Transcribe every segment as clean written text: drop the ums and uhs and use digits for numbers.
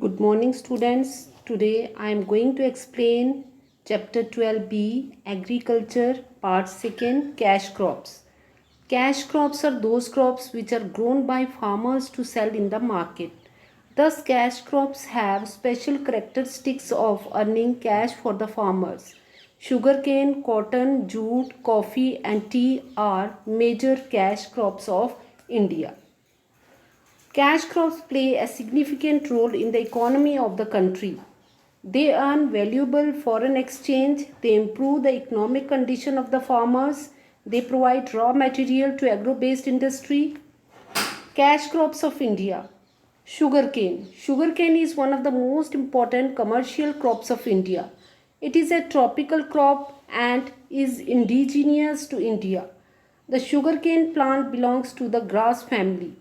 Good morning, students. Today I am going to explain chapter 12b Agriculture part 2 Cash crops. Cash crops are those crops which are grown by farmers to sell in the market. Thus, cash crops have special characteristics of earning cash for the farmers. Sugarcane, cotton, jute, coffee, and tea are major cash crops of India. Cash crops play a significant role in the economy of the country. They earn valuable foreign exchange, they improve the economic condition of the farmers, they provide raw material to agro-based industry. Cash crops of India. Sugarcane. Sugarcane is one of the most important commercial crops of India. It is a tropical crop and is indigenous to India. The sugarcane plant belongs to the grass family.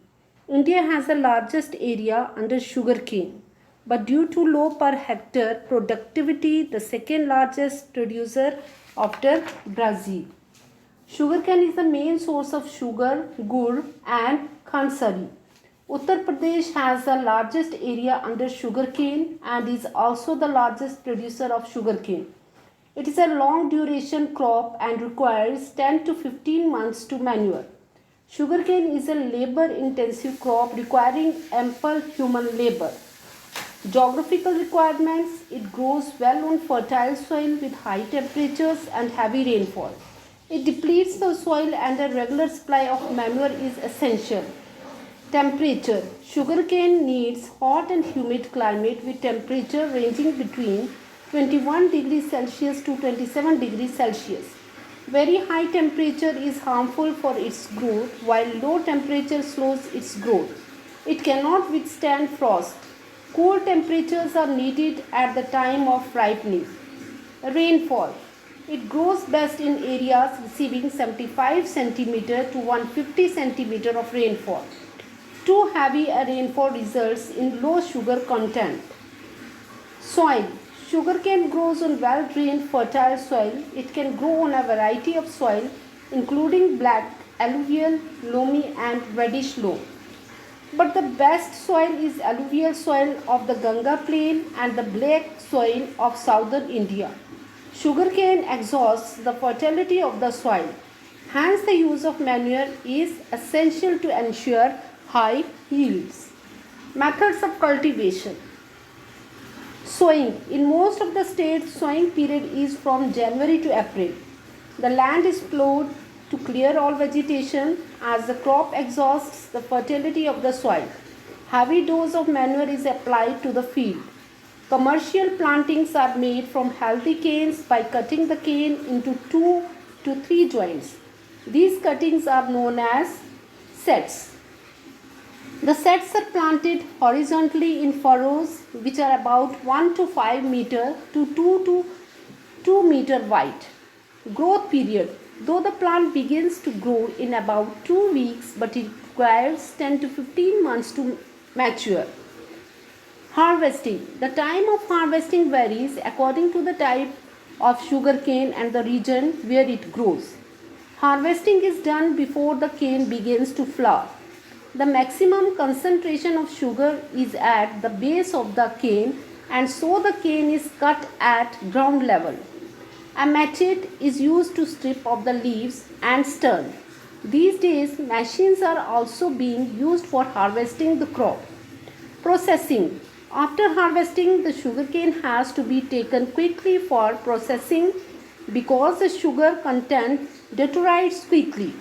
India has the largest area under sugarcane, but due to low per hectare productivity, the second largest producer after Brazil. Sugarcane is the main source of sugar, gur, and khansari. Uttar Pradesh has the largest area under sugarcane and is also the largest producer of sugarcane. It is a long duration crop and requires 10 to 15 months to mature. Sugarcane is a labor intensive crop requiring ample human labor. Geographical requirements: it grows well on fertile soil with high temperatures and heavy rainfall. It depletes the soil and a regular supply of manure is essential. Temperature: sugarcane needs hot and humid climate with temperature ranging between 21 degrees Celsius to 27 degrees Celsius. Very high temperature is harmful for its growth, while low temperature slows its growth. It cannot withstand frost. Cool temperatures are needed at the time of ripening. Rainfall: it grows best in areas receiving 75 cm to 150 cm of rainfall. Too heavy a rainfall results in low sugar content. Soil: sugarcane grows on well drained fertile soil. It can grow on a variety of soil including black, alluvial, loamy, and reddish loam. But the best soil is alluvial soil of the Ganga plain and the black soil of southern India. Sugarcane exhausts the fertility of the soil. Hence, the use of manure is essential to ensure high yields. Methods of cultivation. Sowing. In most of the states, sowing period is from January to April. The land is plowed to clear all vegetation as the crop exhausts the fertility of the soil. Heavy dose of manure is applied to the field. Commercial plantings are made from healthy canes by cutting the cane into 2 to 3 joints. These cuttings are known as sets. The sets are planted horizontally in furrows which are about 1 to 5 meter to 2 meter wide. Growth period. Though the plant begins to grow in about 2 weeks, but it requires 10 to 15 months to mature. Harvesting. The time of harvesting varies according to the type of sugarcane and the region where it grows. Harvesting is done before the cane begins to flower. The maximum concentration of sugar is at the base of the cane, and so the cane is cut at ground level. A machete is used to strip off the leaves and stern. These days, machines are also being used for harvesting the crop. Processing. After harvesting, the sugarcane has to be taken quickly for processing because the sugar content deteriorates quickly.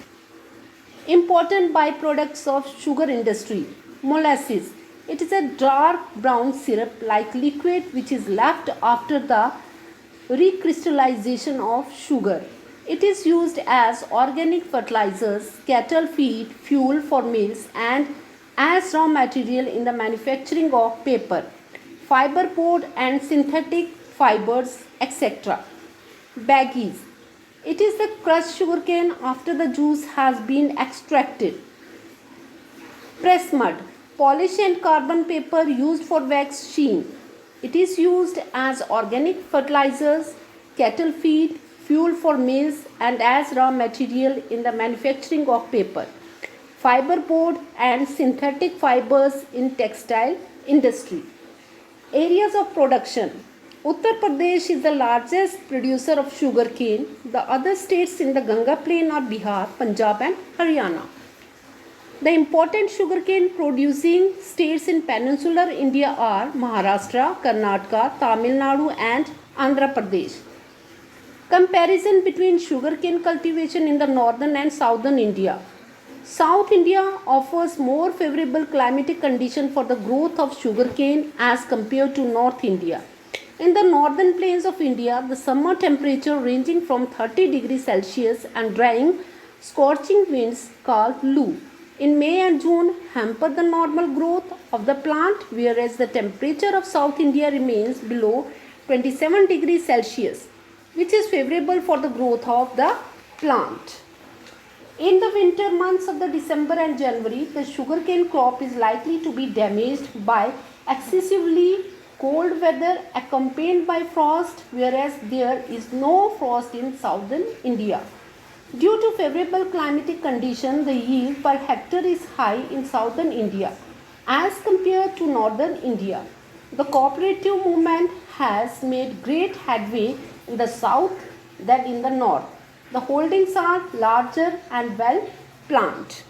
Important byproducts of sugar industry. Molasses. It is a dark brown syrup like liquid which is left after the recrystallization of sugar. It is used as organic fertilizers, cattle feed, fuel for mills, and as raw material in the manufacturing of paper, fiber board, and synthetic fibers, etc. Baggies. It is the crushed sugarcane after the juice has been extracted. Press mud. Polish and carbon paper used for wax sheen. It is used as organic fertilizers, cattle feed, fuel for mills, and as raw material in the manufacturing of paper, fiber board, and synthetic fibers in textile industry. Areas of production. Uttar Pradesh is the largest producer of sugarcane. The other states in the Ganga plain are Bihar, Punjab and Haryana. The important sugarcane producing states in peninsular India are Maharashtra, Karnataka, Tamil Nadu and Andhra Pradesh. Comparison between sugarcane cultivation in the northern and southern India. South India offers more favorable climatic conditions for the growth of sugarcane as compared to North India. In the northern plains of India, the summer temperature ranging from 30 degrees Celsius and drying scorching winds called Lu in May and June hamper the normal growth of the plant, whereas the temperature of South India remains below 27 degrees Celsius, which is favorable for the growth of the plant. In the winter months of the December and January, the sugarcane crop is likely to be damaged by excessively cold weather accompanied by frost, whereas there is no frost in southern India. Due to favorable climatic conditions, the yield per hectare is high in southern India as compared to northern India. The cooperative movement has made great headway in the south than in the north. The holdings are larger and well planned.